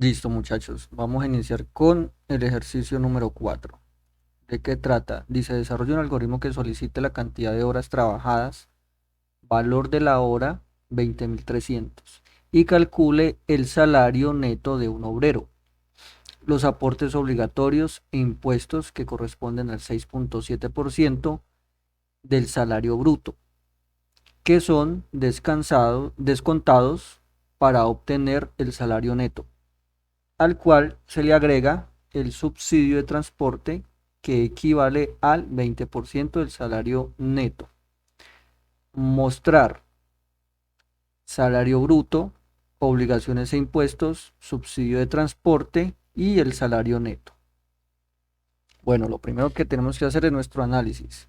Listo, muchachos. Vamos a iniciar con el ejercicio número 4. ¿De qué trata? Dice, desarrolla un algoritmo que solicite la cantidad de horas trabajadas, valor de la hora 20.300 y calcule el salario neto de un obrero, los aportes obligatorios e impuestos que corresponden al 6.7% del salario bruto, que son descontados para obtener el salario neto, al cual se le agrega el subsidio de transporte que equivale al 20% del salario neto. Mostrar salario bruto, obligaciones e impuestos, subsidio de transporte y el salario neto. Bueno, lo primero que tenemos que hacer es nuestro análisis,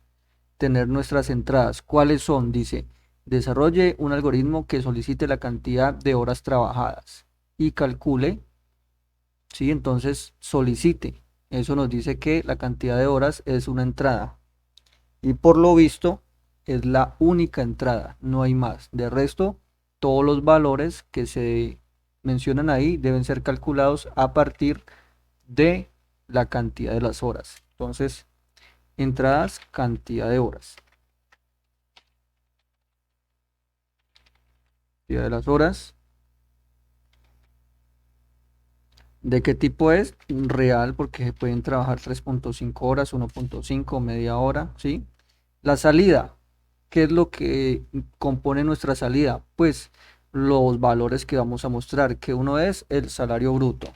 tener nuestras entradas. ¿Cuáles son? Dice, desarrolle un algoritmo que solicite la cantidad de horas trabajadas y calcule. Sí, entonces solicite. Eso nos dice que la cantidad de horas es una entrada. Y por lo visto es la única entrada, no hay más. De resto, todos los valores que se mencionan ahí deben ser calculados a partir de la cantidad de las horas. Entonces, entradas, cantidad de horas. Cantidad de las horas. ¿De qué tipo es? Real, porque se pueden trabajar 3.5 horas, 1.5, media hora, ¿sí? La salida, ¿qué es lo que compone nuestra salida? Pues los valores que vamos a mostrar, que uno es el salario bruto.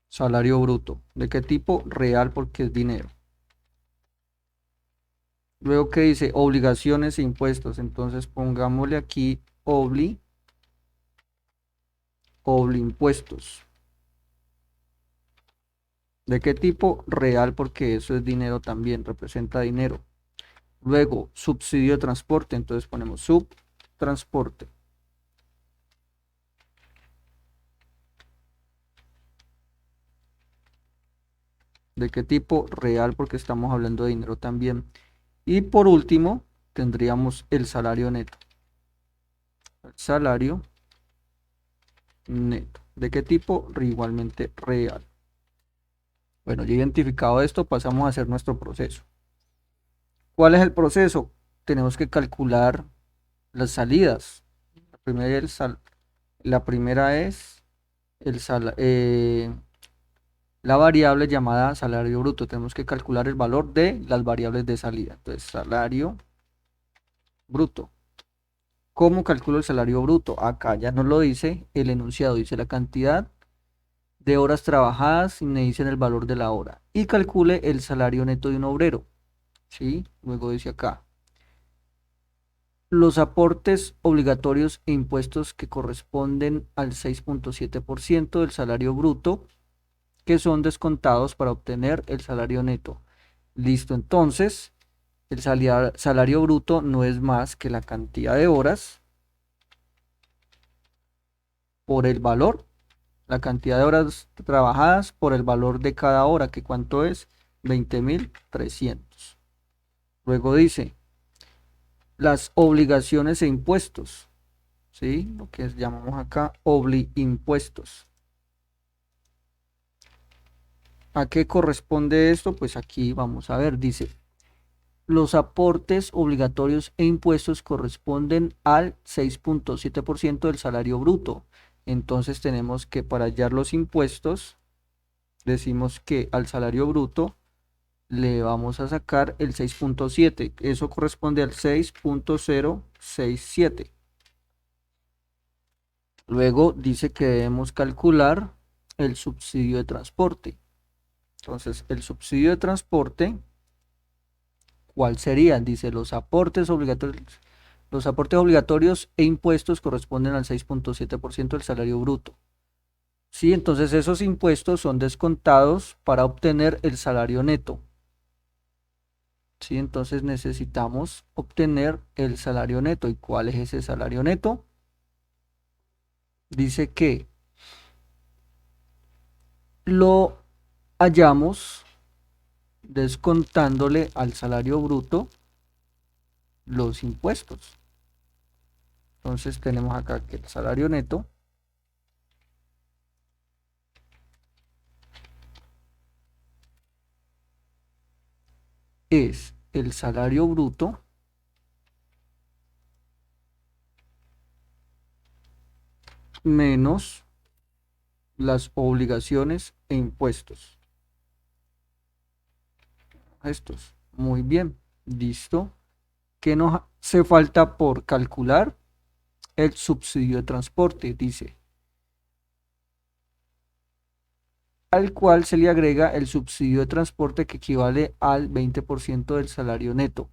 Salario bruto. ¿De qué tipo? Real, porque es dinero. Luego que dice obligaciones e impuestos, entonces pongámosle aquí impuestos. ¿De qué tipo? Real, porque eso es dinero también, representa dinero. Luego, subsidio de transporte, entonces ponemos subtransporte. ¿De qué tipo? Real, porque estamos hablando de dinero también. Y por último, tendríamos el salario neto. El salario neto. ¿De qué tipo? Igualmente real. Bueno, ya identificado esto, pasamos a hacer nuestro proceso. ¿Cuál es el proceso? Tenemos que calcular las salidas. La primera es el la variable llamada salario bruto. Tenemos que calcular el valor de las variables de salida. Entonces, salario bruto. ¿Cómo calculo el salario bruto? Acá ya nos lo dice el enunciado, dice la cantidad de horas trabajadas y me dicen el valor de la hora. Y calcule el salario neto de un obrero. ¿Sí? Luego dice acá. Los aportes obligatorios e impuestos que corresponden al 6.7% del salario bruto, que son descontados para obtener el salario neto. Listo, entonces, el salario bruto no es más que la cantidad de horas por el valor, la cantidad de horas trabajadas por el valor de cada hora, que cuánto es 20.300. Luego dice, las obligaciones e impuestos, ¿sí? Lo que llamamos acá impuestos. ¿A qué corresponde esto? Pues aquí vamos a ver, dice, los aportes obligatorios e impuestos corresponden al 6.7% del salario bruto. Entonces tenemos que para hallar los impuestos, decimos que al salario bruto le vamos a sacar el 6.7. Eso corresponde al 6.067. Luego dice que debemos calcular el subsidio de transporte. Entonces, el subsidio de transporte, ¿cuál sería? Dice, los aportes obligatorios e impuestos corresponden al 6.7% del salario bruto. Sí, entonces esos impuestos son descontados para obtener el salario neto. Sí, entonces necesitamos obtener el salario neto. ¿Y cuál es ese salario neto? Dice que lo hallamos descontándole al salario bruto los impuestos. Entonces tenemos acá que el salario neto es el salario bruto menos las obligaciones e impuestos. Estos. Muy bien. Listo. ¿Qué nos hace falta por calcular? El subsidio de transporte, dice, al cual se le agrega el subsidio de transporte que equivale al 20% del salario neto.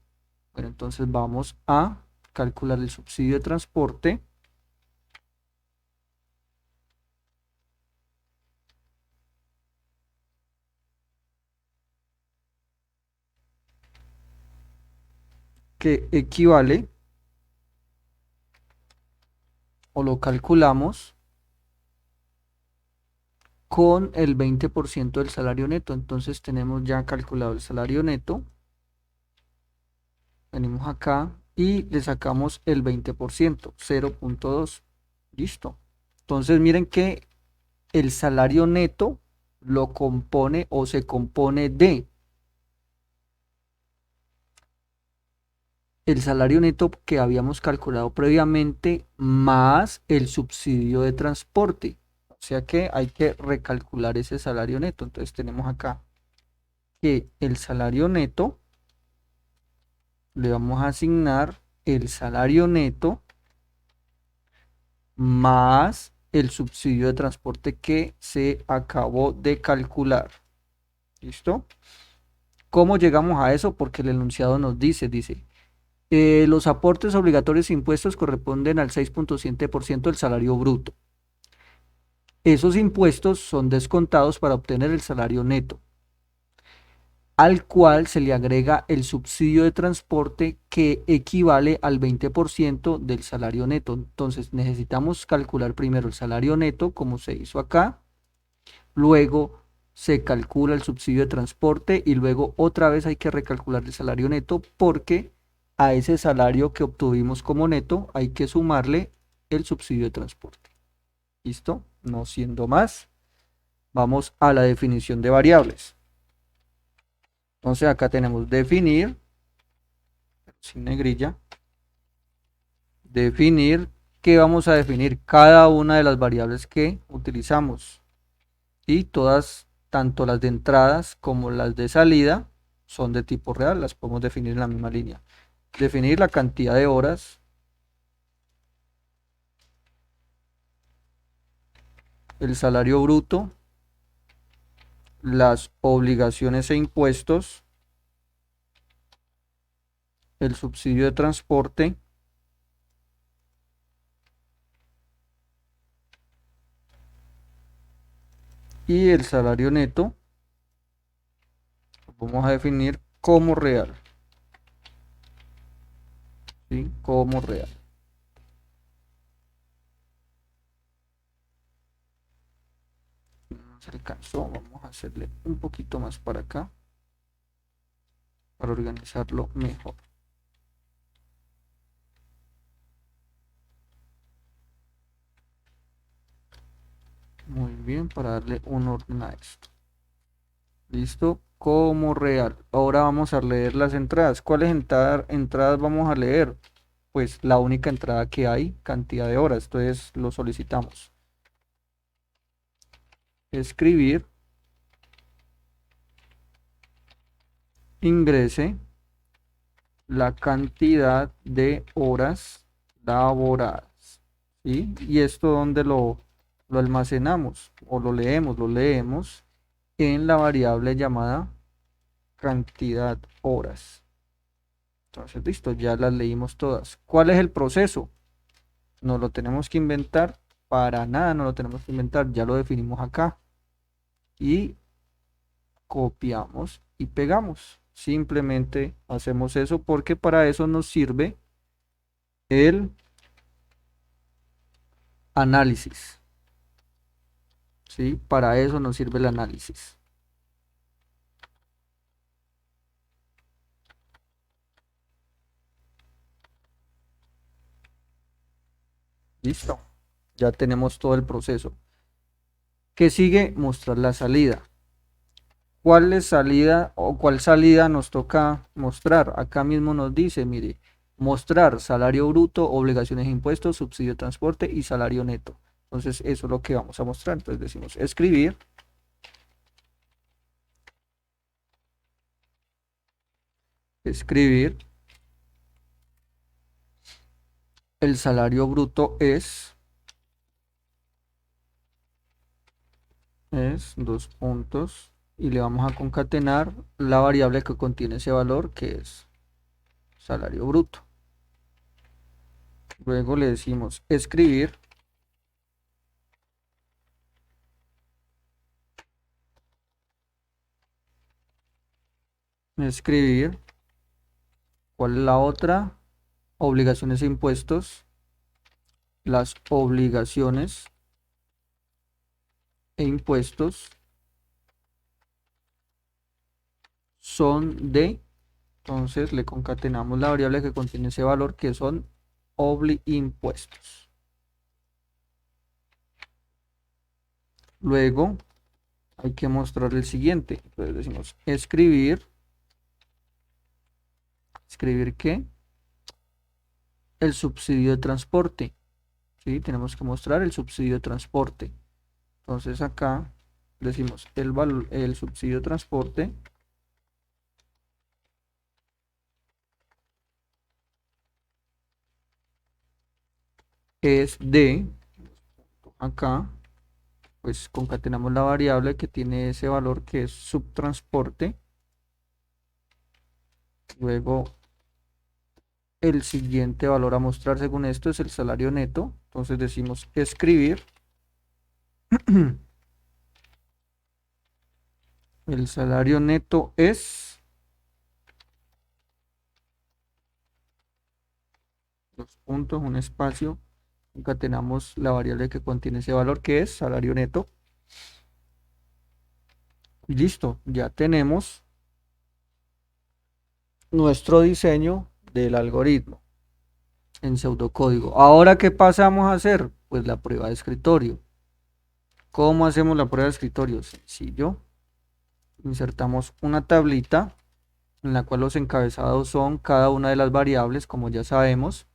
Bueno, entonces vamos a calcular el subsidio de transporte que equivale o lo calculamos con el 20% del salario neto. Entonces tenemos ya calculado el salario neto. Venimos acá y le sacamos el 20%, 0.2. Listo. Entonces miren que el salario neto lo compone o se compone de el salario neto que habíamos calculado previamente más el subsidio de transporte. O sea que hay que recalcular ese salario neto. Entonces tenemos acá que el salario neto le vamos a asignar el salario neto más el subsidio de transporte que se acabó de calcular. ¿Listo? ¿Cómo llegamos a eso? Porque el enunciado nos dice, los aportes obligatorios e impuestos corresponden al 6.7% del salario bruto. Esos impuestos son descontados para obtener el salario neto, al cual se le agrega el subsidio de transporte que equivale al 20% del salario neto. Entonces necesitamos calcular primero el salario neto, como se hizo acá, luego se calcula el subsidio de transporte y luego otra vez hay que recalcular el salario neto porque a ese salario que obtuvimos como neto hay que sumarle el subsidio de transporte. ¿Listo? No siendo más, vamos a la definición de variables. Entonces acá tenemos definir, sin negrilla, definir, ¿qué vamos a definir? Cada una de las variables que utilizamos. Y todas, tanto las de entradas como las de salida, son de tipo real, las podemos definir en la misma línea. Definir la cantidad de horas, el salario bruto, las obligaciones e impuestos, el subsidio de transporte y el salario neto, lo vamos a definir como real. ¿Sí? Como real. No se alcanzó, vamos a hacerle un poquito más para acá para organizarlo mejor. Muy bien, para darle un orden a esto. Listo, como real. Ahora vamos a leer las entradas. ¿Cuáles entradas vamos a leer? Pues la única entrada que hay, cantidad de horas. Entonces lo solicitamos. Escribir, ingrese la cantidad de horas laboradas. ¿Sí? Y esto donde lo almacenamos o lo leemos en la variable llamada cantidad horas. Entonces, listo, ya las leímos todas. ¿Cuál es el proceso? No lo tenemos que inventar, para nada no lo tenemos que inventar, ya lo definimos acá. Y copiamos y pegamos. Simplemente hacemos eso porque para eso nos sirve el análisis. ¿Sí? Para eso nos sirve el análisis. Listo. Ya tenemos todo el proceso. ¿Qué sigue? Mostrar la salida. ¿Cuál es salida o cuál salida nos toca mostrar? Acá mismo nos dice, mire, mostrar salario bruto, obligaciones e impuestos, subsidio de transporte y salario neto. Entonces, eso es lo que vamos a mostrar. Entonces decimos escribir, el salario bruto es dos puntos, y le vamos a concatenar la variable que contiene ese valor, que es salario bruto. Luego le decimos escribir, ¿cuál es la otra? Obligaciones e impuestos. Las obligaciones e impuestos son de, entonces le concatenamos la variable que contiene ese valor, que son impuestos. Luego hay que mostrar el siguiente. Entonces decimos escribir ¿qué? El subsidio de transporte. ¿Sí? Tenemos que mostrar el subsidio de transporte. Entonces acá decimos el subsidio de transporte es de, acá pues concatenamos la variable que tiene ese valor, que es subtransporte. Luego el siguiente valor a mostrar según esto es el salario neto. Entonces decimos escribir el salario neto es, dos puntos, un espacio, concatenamos la variable que contiene ese valor, que es salario neto. Y listo, ya tenemos nuestro diseño del algoritmo en pseudocódigo. Ahora, ¿qué pasamos a hacer? Pues la prueba de escritorio. ¿Cómo hacemos la prueba de escritorio? Sencillo. Insertamos una tablita en la cual los encabezados son cada una de las variables, como ya sabemos.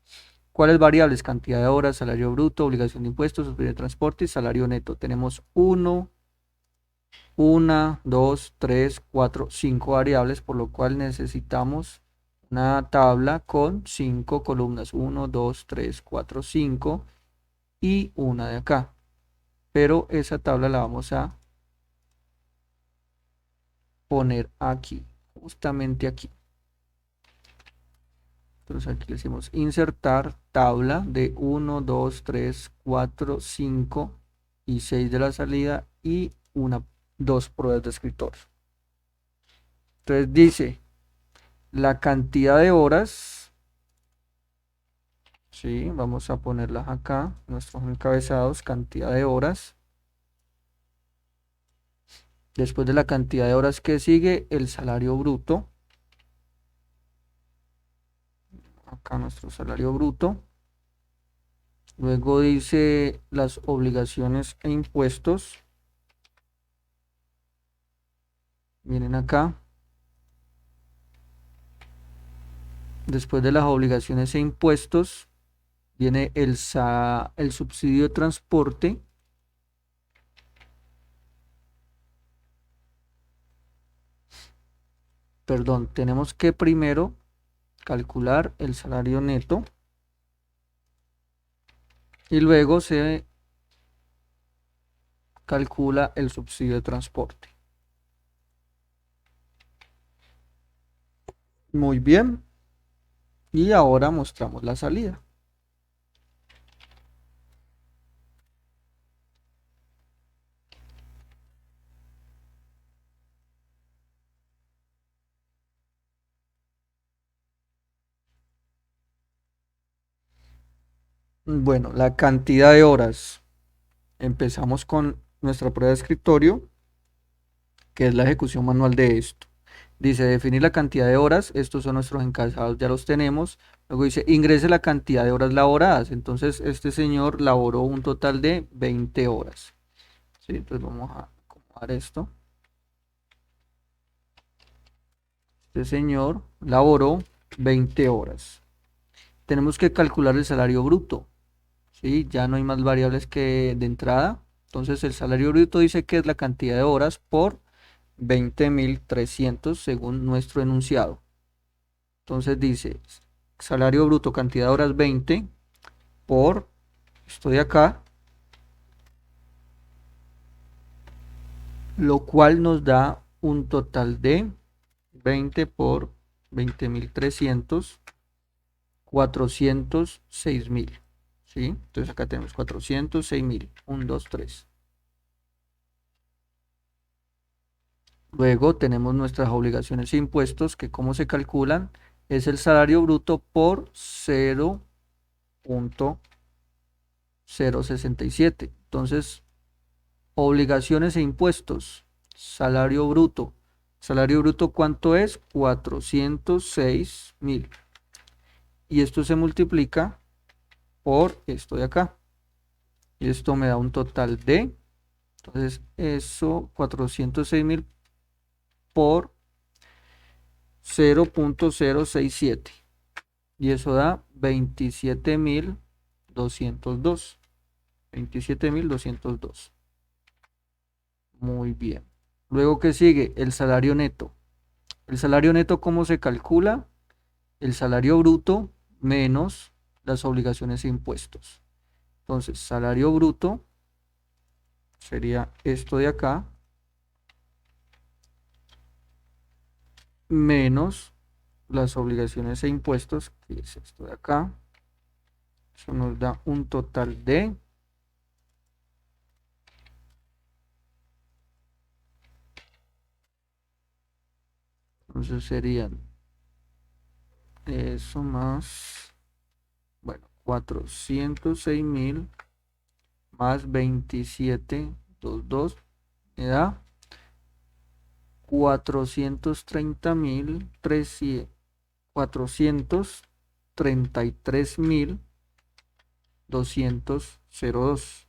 ¿Cuáles variables? Cantidad de horas, salario bruto, obligación de impuestos, subsidio de transporte y salario neto. Tenemos 2, 3, 4, 5 variables, por lo cual necesitamos una tabla con 5 columnas. 1, 2, 3, 4, 5 y una de acá. Pero esa tabla la vamos a poner aquí, justamente aquí. Entonces aquí le decimos insertar tabla de 1, 2, 3, 4, 5 y 6 de la salida y dos pruebas de escritorio. Entonces dice la cantidad de horas, ¿sí? Vamos a ponerlas acá, nuestros encabezados, cantidad de horas. Después de la cantidad de horas que sigue, el salario bruto. Acá nuestro salario bruto. Luego dice las obligaciones e impuestos. Vienen acá. Después de las obligaciones e impuestos, viene el subsidio de transporte. Perdón, tenemos que primero calcular el salario neto y luego se calcula el subsidio de transporte. Muy bien. Y ahora mostramos la salida. Bueno, la cantidad de horas. Empezamos con nuestra prueba de escritorio, que es la ejecución manual de esto. Dice definir la cantidad de horas, estos son nuestros encabezados, ya los tenemos. Luego dice ingrese la cantidad de horas laboradas, entonces este señor laboró un total de 20 horas. ¿Sí? Entonces vamos a acomodar esto. Este señor laboró 20 horas. Tenemos que calcular el salario bruto. ¿Sí? Ya no hay más variables que de entrada. Entonces el salario bruto dice que es la cantidad de horas por 20.300 según nuestro enunciado. Entonces dice salario bruto cantidad de horas 20 por, estoy acá, lo cual nos da un total de 20 por 20.300, 406.000. ¿Sí? Entonces acá tenemos 406.000. 1, 2, 3. Luego tenemos nuestras obligaciones e impuestos, que cómo se calculan, es el salario bruto por 0.067. Entonces, obligaciones e impuestos, salario bruto. Salario bruto, ¿cuánto es? 406.000. Y esto se multiplica por esto de acá. Y esto me da un total de, entonces, eso, 406.000 por 0.067. Y eso da 27.202. 27.202. Muy bien. Luego, ¿qué sigue? El salario neto. El salario neto, ¿cómo se calcula? El salario bruto menos las obligaciones e impuestos. Entonces, salario bruto sería esto de acá, menos las obligaciones e impuestos, que es esto de acá. Eso nos da un total de, entonces serían eso más, bueno, 406.000 más 27.22 me da 433.202.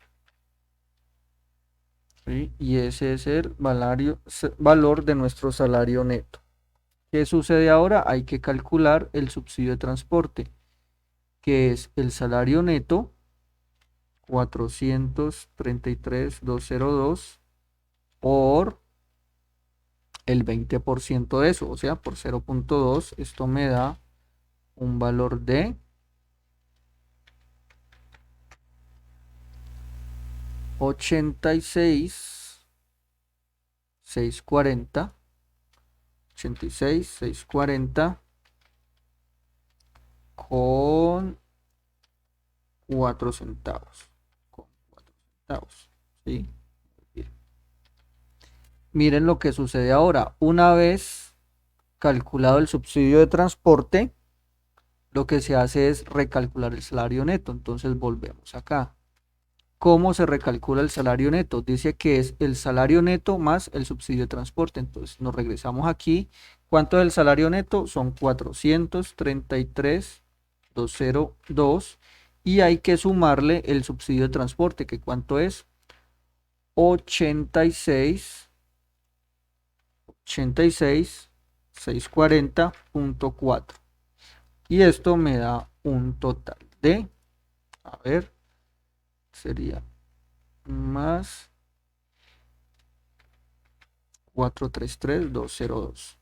¿Sí? Y ese es el valor de nuestro salario neto. ¿Qué sucede ahora? Hay que calcular el subsidio de transporte, que es el salario neto, 433.202 por el 20% de eso, o sea, por 0.2, esto me da un valor de 86.640, 86.640 con 4 centavos. Con 4 centavos. ¿Sí? Bien. Miren lo que sucede ahora. Una vez calculado el subsidio de transporte, lo que se hace es recalcular el salario neto. Entonces volvemos acá. ¿Cómo se recalcula el salario neto? Dice que es el salario neto más el subsidio de transporte. Entonces nos regresamos aquí. ¿Cuánto es el salario neto? Son 433.202 y hay que sumarle el subsidio de transporte, que ¿cuánto es? 86.640.4. Y esto me da un total de, a ver, sería más 433.202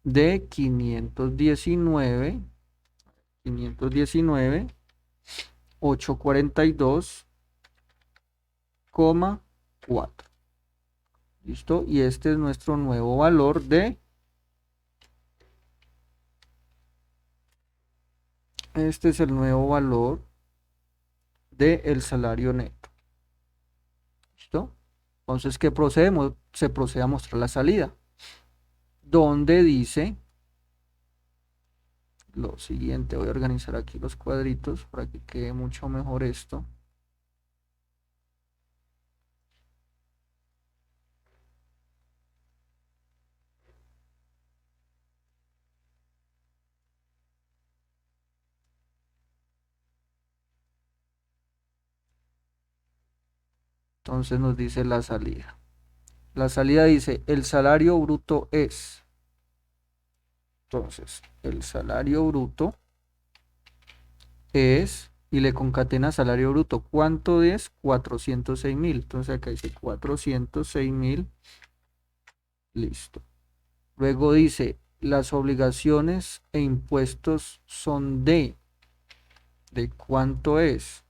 de 519.842,4. ¿Listo? Y este es nuestro nuevo valor de, este es el nuevo valor del salario neto. ¿Listo? Entonces, ¿qué procedemos? Se procede a mostrar la salida, donde dice lo siguiente. Voy a organizar aquí los cuadritos para que quede mucho mejor esto. Entonces nos dice la salida. La salida dice, el salario bruto es. Entonces, el salario bruto es, y le concatena salario bruto. ¿Cuánto es? 406.000. Entonces acá dice 406.000. Listo. Luego dice, las obligaciones e impuestos son de. ¿De cuánto es?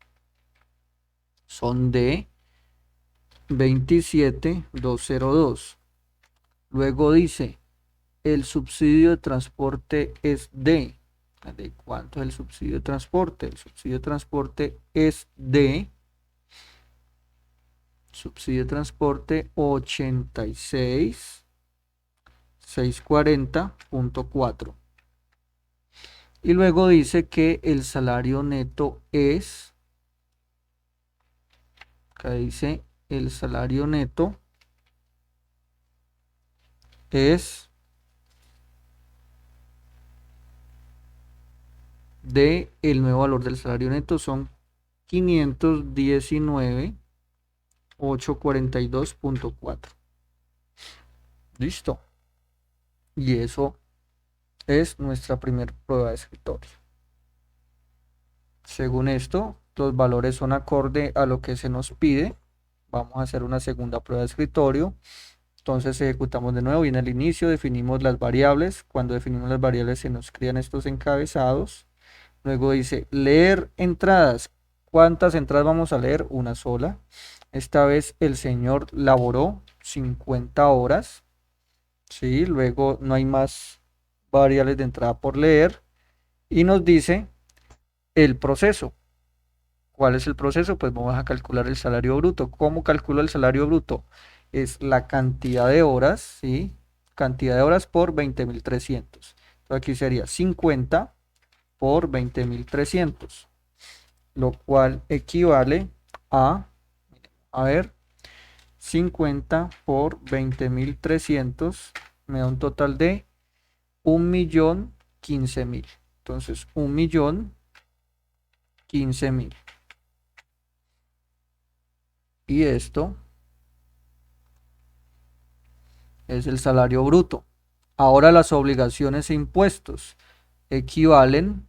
Son de 27.202. Luego dice, el subsidio de transporte es de. ¿De cuánto es el subsidio de transporte? El subsidio de transporte es de subsidio de transporte 86.640.4. Y luego dice que el salario neto es, acá dice, el salario neto es de el nuevo valor del salario neto son 519.842.4. Listo. Y eso es nuestra primera prueba de escritorio. Según esto, los valores son acorde a lo que se nos pide. Vamos a hacer una segunda prueba de escritorio. Entonces ejecutamos de nuevo y en el inicio definimos las variables. Cuando definimos las variables se nos crean estos encabezados. Luego dice leer entradas. ¿Cuántas entradas vamos a leer? Una sola. Esta vez el señor laboró 50 horas. ¿Sí? Luego no hay más variables de entrada por leer. Y nos dice el proceso. ¿Cuál es el proceso? Pues vamos a calcular el salario bruto. ¿Cómo calculo el salario bruto? Es la cantidad de horas, ¿sí? Cantidad de horas por 20.300. Entonces aquí sería 50 por 20.300, lo cual equivale a ver, 50 por 20.300 me da un total de 1.015.000. Entonces, 1.015.000. Y esto es el salario bruto. Ahora las obligaciones e impuestos equivalen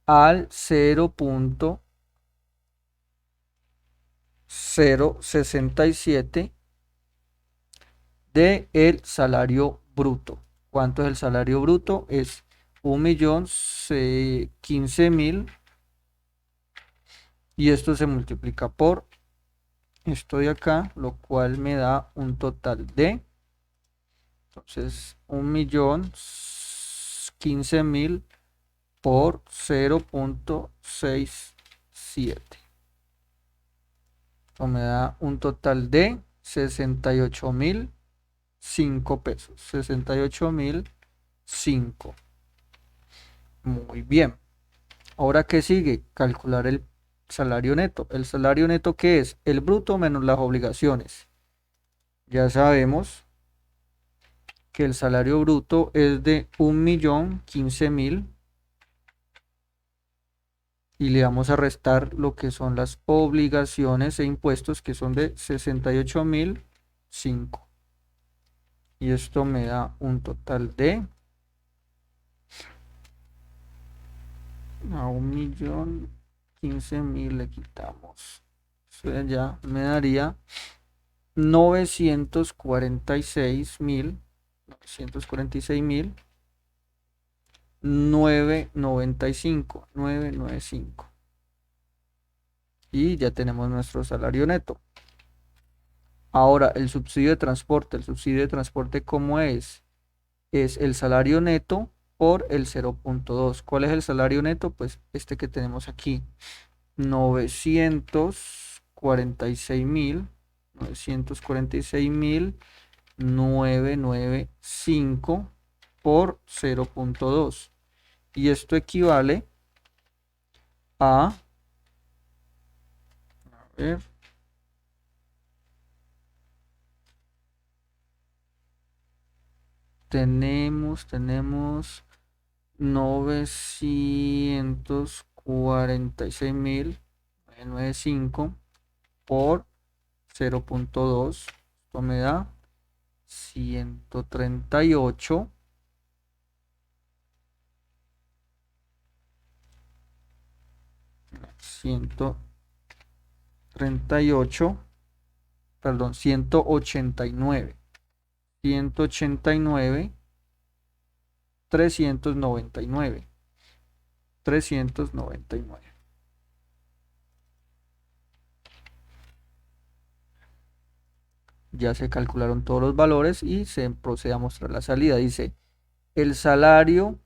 al 0.067 de el salario bruto. ¿Cuánto es el salario bruto? Es 1.015.000 y esto se multiplica por esto de acá, lo cual me da un total de, entonces 1.015.000 por 0.67. Esto me da un total de 68.005 pesos. 68.005. Muy bien. Ahora, ¿qué sigue? Calcular el salario neto. ¿El salario neto qué es? El bruto menos las obligaciones. Ya sabemos que el salario bruto es de 1.015.000 y le vamos a restar lo que son las obligaciones e impuestos, que son de 68.005. Y esto me da un total de a 1.015.000 le quitamos. Eso ya me daría 946.995. Y ya tenemos nuestro salario neto. Ahora, el subsidio de transporte. El subsidio de transporte, ¿cómo es? Es el salario neto por el 0.2. ¿Cuál es el salario neto? Pues este que tenemos aquí. 946.995 por 0.2. Y esto equivale a ver, tenemos 946.995 por 0.2, esto me da 138. 138, perdón, 189, 189, 399, 399. Ya se calcularon todos los valores y se procede a mostrar la salida. Dice, el salario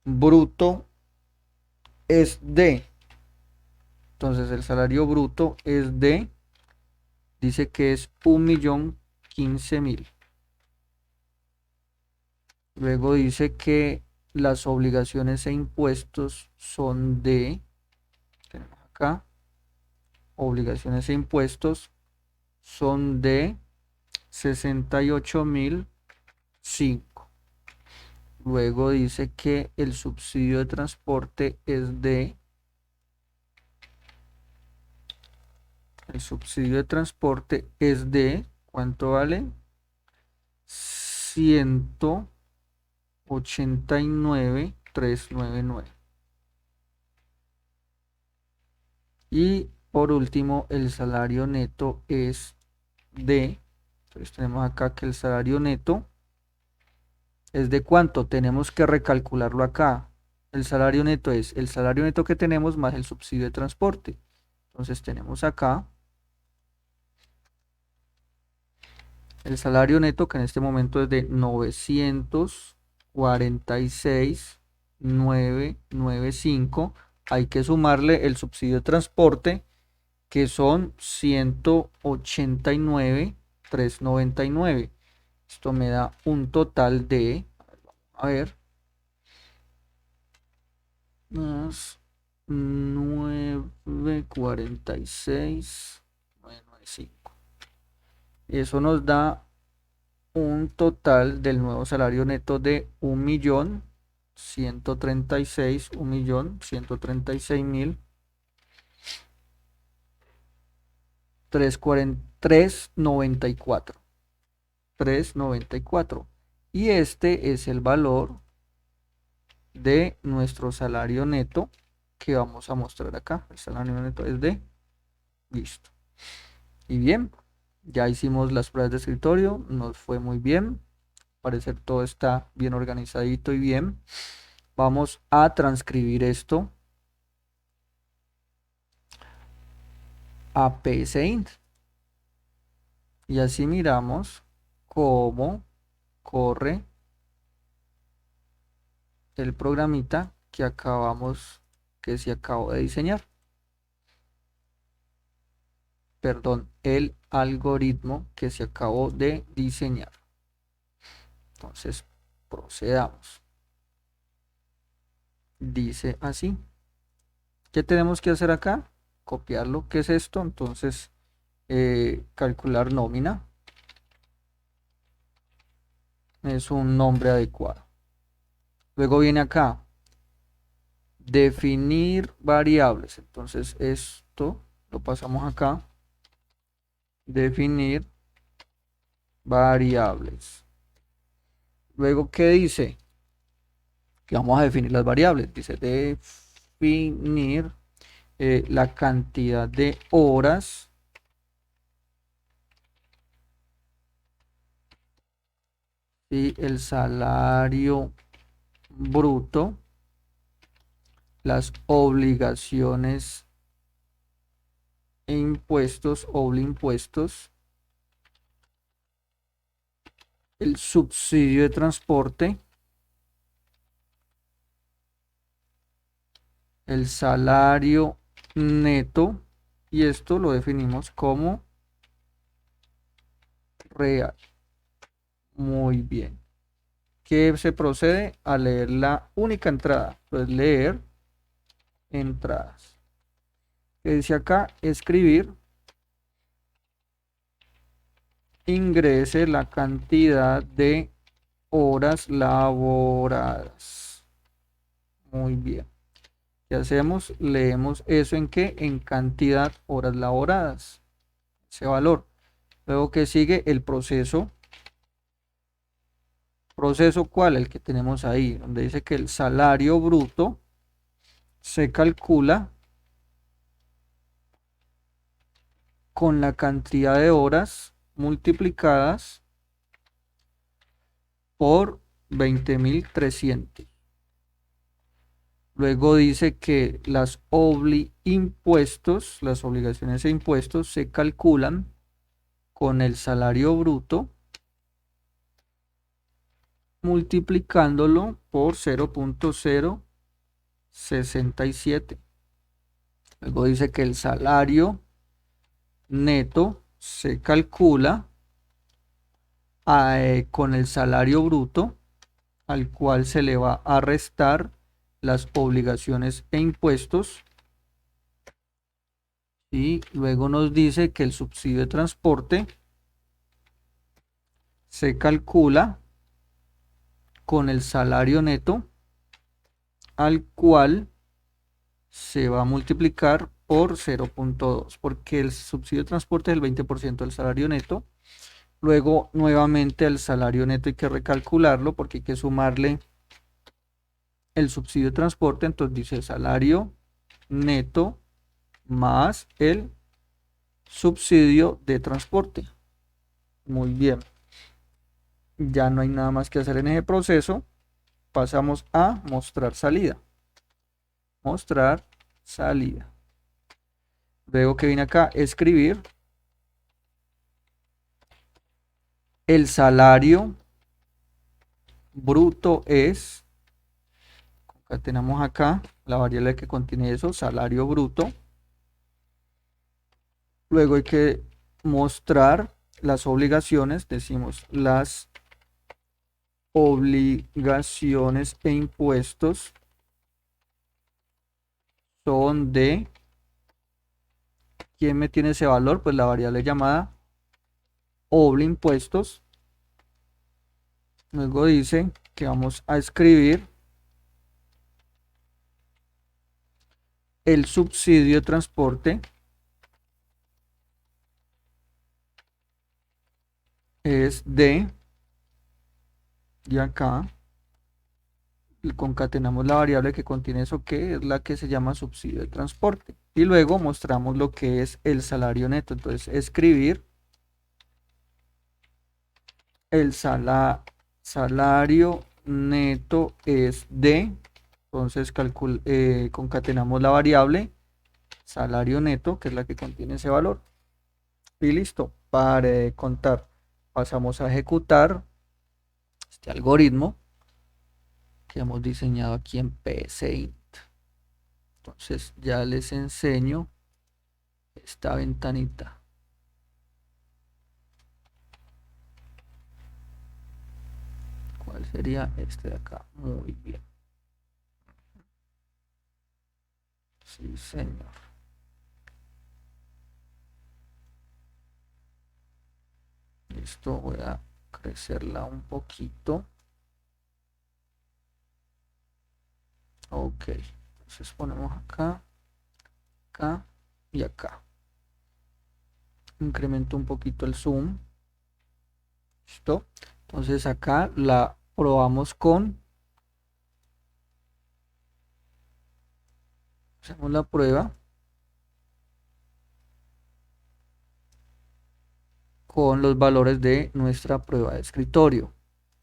bruto es de, entonces el salario bruto es de, dice que es 1.015.000. Luego dice que las obligaciones e impuestos son de, tenemos acá, obligaciones e impuestos son de 68.005. Luego dice que el subsidio de transporte es de, el subsidio de transporte es de, ¿cuánto vale? 189.399. Y por último, el salario neto es de, entonces tenemos acá que el salario neto es de cuánto, tenemos que recalcularlo acá. El salario neto es el salario neto que tenemos más el subsidio de transporte. Entonces tenemos acá el salario neto que en este momento es de 946.995. Hay que sumarle el subsidio de transporte que son 189.399. Esto me da un total de, a ver, más 946.995. Eso nos da un total del nuevo salario neto de 1.136.394. 394. Y este es el valor de nuestro salario neto que vamos a mostrar acá. El salario neto es de, listo. Y bien, ya hicimos las pruebas de escritorio, nos fue muy bien. Al parecer todo está bien organizadito y bien. Vamos a transcribir esto a PSINT. Y así miramos cómo corre el programita que se acabó de diseñar. Perdón, el algoritmo que se acabó de diseñar. Entonces, procedamos. Dice así. ¿Qué tenemos que hacer acá? Copiarlo. ¿Qué es esto? Entonces, calcular nómina. Es un nombre adecuado. Luego viene acá. Definir variables. Entonces, esto lo pasamos acá. Definir variables. Luego, ¿qué dice? Que vamos a definir las variables. Dice definir la cantidad de horas y el salario bruto, las obligaciones e impuestos, impuestos, el subsidio de transporte, el salario neto, y esto lo definimos como real. Muy bien. ¿Qué se procede? A leer la única entrada. Pues leer entradas. Que dice acá, escribir, ingrese la cantidad de horas laboradas. Muy bien. ¿Qué hacemos? Leemos eso en qué? En cantidad horas laboradas. ese valor. Luego que sigue el proceso. ¿Proceso cuál? El que tenemos ahí, donde dice que el salario bruto se calcula con la cantidad de horas multiplicadas por 20.300. Luego dice que las obligaciones e impuestos se calculan con el salario bruto multiplicándolo por 0.067. Luego dice que el salario neto se calcula con el salario bruto, al cual se le va a restar las obligaciones e impuestos. Y luego nos dice que el subsidio de transporte se calcula con el salario neto, al cual se va a multiplicar por 0.2, porque el subsidio de transporte es el 20% del salario neto. Luego, nuevamente, el salario neto hay que recalcularlo porque hay que sumarle el subsidio de transporte. Entonces dice salario neto más el subsidio de transporte. Muy bien. Ya no hay nada más que hacer en ese proceso. Pasamos a mostrar salida. Mostrar salida. Luego que viene acá, escribir el salario bruto es, tenemos acá la variable que contiene eso, salario bruto. Luego hay que mostrar las obligaciones, decimos las obligaciones e impuestos son de, ¿quién me tiene ese valor? Pues la variable llamada oblimpuestos. Luego dice que vamos a escribir el subsidio de transporte es de, y acá concatenamos la variable que contiene eso, que es la que se llama subsidio de transporte. Y luego mostramos lo que es el salario neto. Entonces, escribir el salario neto es de, entonces concatenamos la variable salario neto, que es la que contiene ese valor. Y listo, para contar. Pasamos a ejecutar este algoritmo que hemos diseñado aquí en PSeInt. Entonces ya les enseño esta ventanita. ¿Cuál sería este de acá? Muy bien. Sí, señor. Listo, voy a crecerla un poquito. Ok, entonces ponemos acá, acá y acá. Incremento un poquito el zoom. Listo. Entonces acá la probamos hacemos la prueba con los valores de nuestra prueba de escritorio.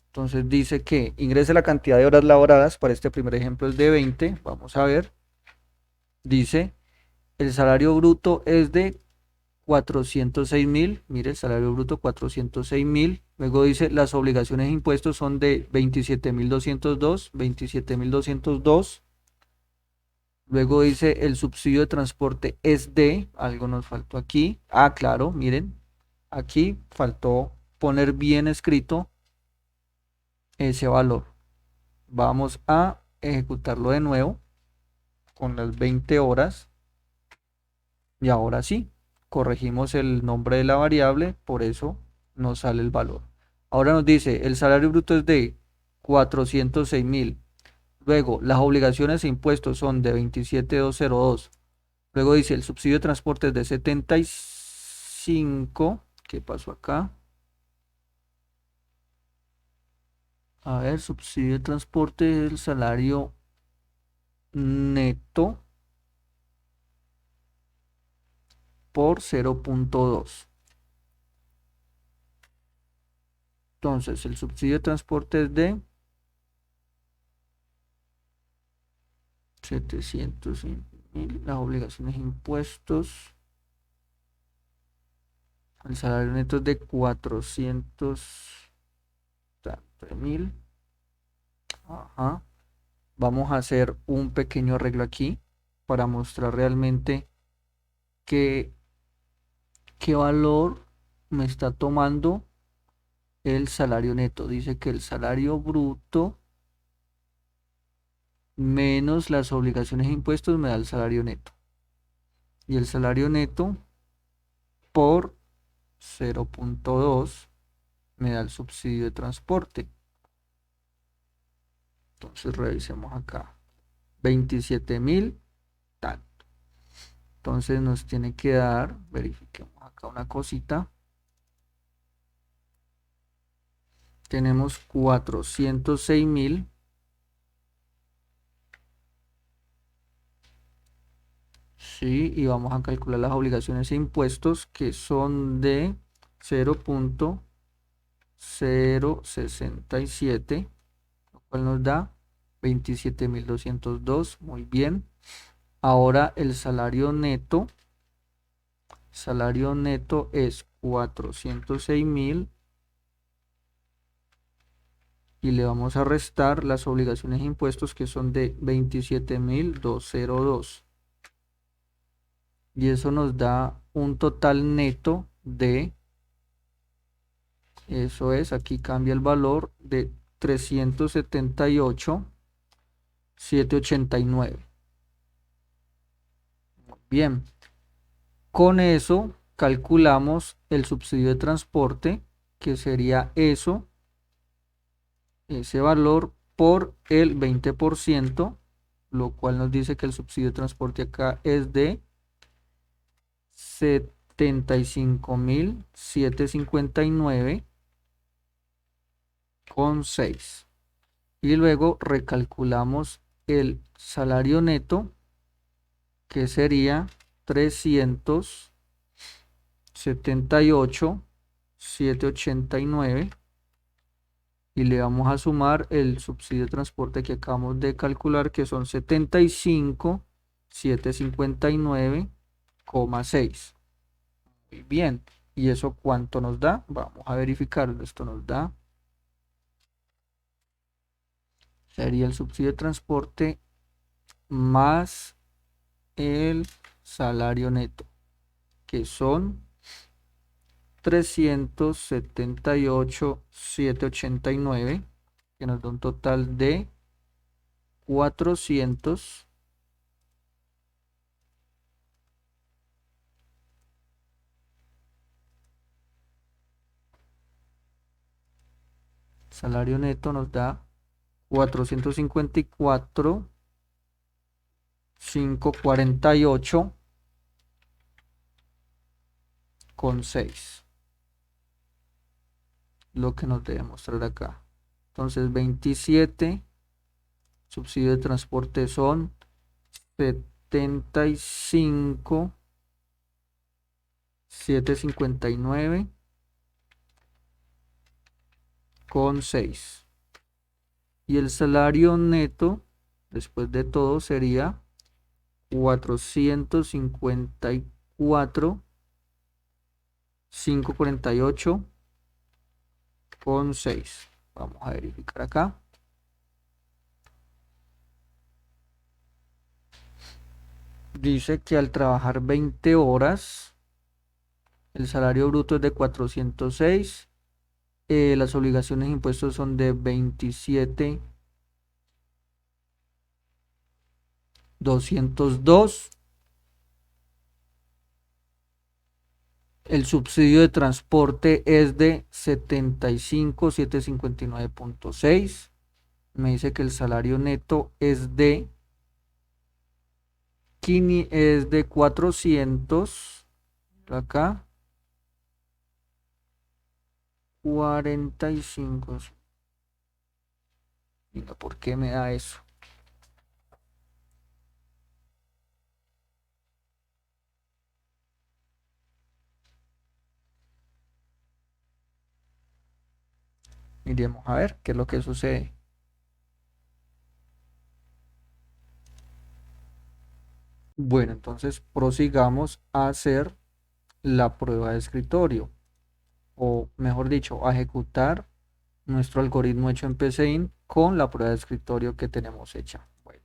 Entonces dice que ingrese la cantidad de horas laboradas, para este primer ejemplo es de 20, vamos a ver. Dice, el salario bruto es de 406.000, mire, el salario bruto 406.000. Luego dice, las obligaciones e impuestos son de 27.202. Luego dice, el subsidio de transporte es de, algo nos faltó aquí. Ah, claro, miren, aquí faltó poner bien escrito ese valor. Vamos a ejecutarlo de nuevo con las 20 horas. Y ahora sí, corregimos el nombre de la variable, por eso nos sale el valor. Ahora nos dice, el salario bruto es de 406.000. Luego, las obligaciones e impuestos son de 27.202. Luego dice, el subsidio de transporte es de 75. ¿Qué pasó acá? A ver, subsidio de transporte es el salario neto por 0.2. Entonces, el subsidio de transporte es de 700.000, las obligaciones e impuestos. El salario neto es de 400.000. Ajá. Vamos a hacer un pequeño arreglo aquí para mostrar realmente qué valor me está tomando el salario neto. Dice que el salario bruto menos las obligaciones e impuestos me da el salario neto. Y el salario neto por 0.2 me da el subsidio de transporte. Entonces revisemos acá. 27.000 tanto. Entonces nos tiene que dar, verifiquemos acá una cosita. Tenemos 406.000. Sí, y vamos a calcular las obligaciones e impuestos que son de 0.067, lo cual nos da 27.202. Muy bien. Ahora el salario neto es 406.000 y le vamos a restar las obligaciones e impuestos que son de 27.202. Y eso nos da un total neto de, eso es, aquí cambia el valor, de 378.789. Bien, con eso calculamos el subsidio de transporte, que sería eso, ese valor por el 20%, lo cual nos dice que el subsidio de transporte acá es de 75.759,6. Y luego recalculamos el salario neto, que sería 378.789, y le vamos a sumar el subsidio de transporte que acabamos de calcular, que son 75.759,6. Muy bien. ¿Y eso cuánto nos da? Vamos a verificarlo. Esto nos da, sería el subsidio de transporte más el salario neto, que son 378.789, que nos da un total de 400. Salario neto nos da 454.548,6. Lo que nos debe mostrar acá. Entonces 27, subsidio de transporte son 75.759,6. Y el salario neto, después de todo, sería 454.548,6. Vamos a verificar acá. Dice que al trabajar 20 horas, el salario bruto es de 406. Las obligaciones e impuestos son de 27.202. El subsidio de transporte es de 75.759,6. Me dice que el salario neto es de 400, acá, 45. Mira, ¿por qué me da eso? Miremos a ver qué es lo que sucede. Bueno, entonces prosigamos a hacer la prueba de escritorio, o mejor dicho, a ejecutar nuestro algoritmo hecho en PCIN con la prueba de escritorio que tenemos hecha. Bueno,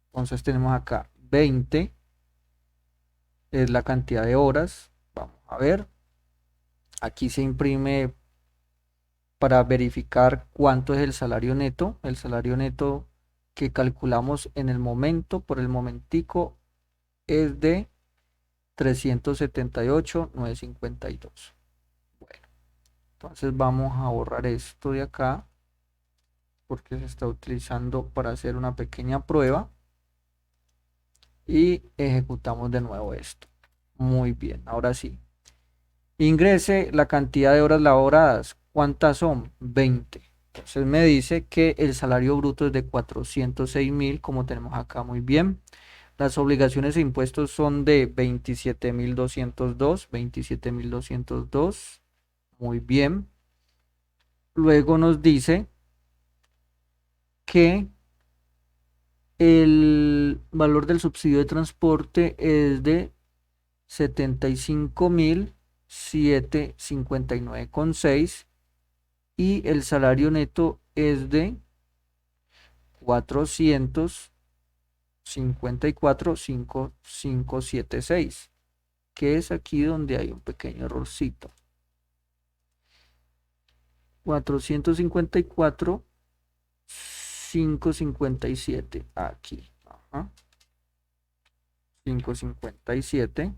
entonces tenemos acá 20, es la cantidad de horas. Vamos a ver, aquí se imprime para verificar cuánto es el salario neto. El salario neto que calculamos en el momento, por el momentico, es de 378,952. Bueno, entonces vamos a borrar esto de acá porque se está utilizando para hacer una pequeña prueba y ejecutamos de nuevo esto. Muy bien, ahora sí. Ingrese la cantidad de horas laboradas. ¿Cuántas son? 20. Entonces me dice que el salario bruto es de 406.000, como tenemos acá, muy bien. Las obligaciones e impuestos son de 27.202, 27.202, muy bien. Luego nos dice que el valor del subsidio de transporte es de 75.759,6 y el salario neto es de 454,576, que es aquí donde hay un pequeño errorcito. 454,557 aquí. Ajá. 557.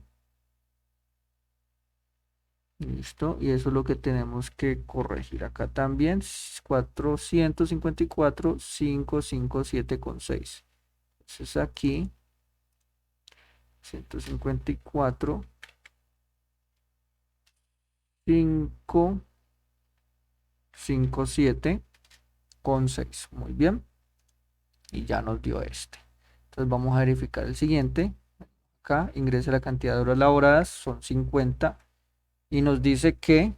Listo, y eso es lo que tenemos que corregir acá también. 454,557,6. Entonces aquí 154, 5, 5, 7 con 6. Muy bien. Y ya nos dio este. Entonces vamos a verificar el siguiente. Acá ingrese la cantidad de horas laboradas, son 50. Y nos dice que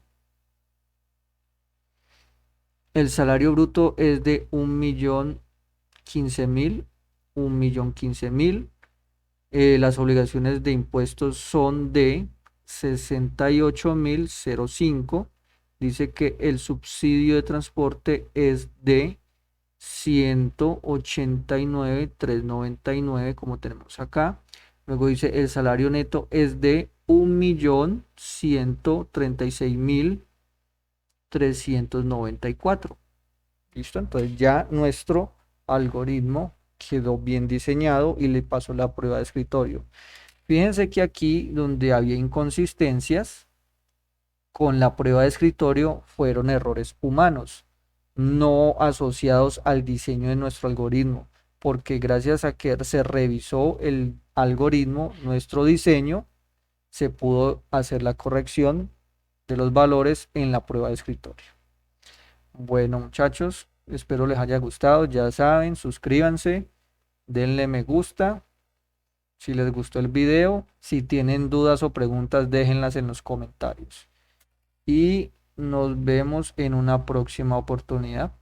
el salario bruto es de 1.015.000. 1.015.000. Las obligaciones de impuestos son de 68.005. Dice que el subsidio de transporte es de 189.399, como tenemos acá. Luego dice el salario neto es de 1.136.394. ¿Listo? Entonces ya nuestro algoritmo quedó bien diseñado y le pasó la prueba de escritorio. Fíjense que aquí donde había inconsistencias con la prueba de escritorio fueron errores humanos, no asociados al diseño de nuestro algoritmo, porque gracias a que se revisó el algoritmo, nuestro diseño, se pudo hacer la corrección de los valores en la prueba de escritorio. Bueno, muchachos, espero les haya gustado. Ya saben, suscríbanse, denle me gusta si les gustó el video. Si tienen dudas o preguntas, déjenlas en los comentarios. Y nos vemos en una próxima oportunidad.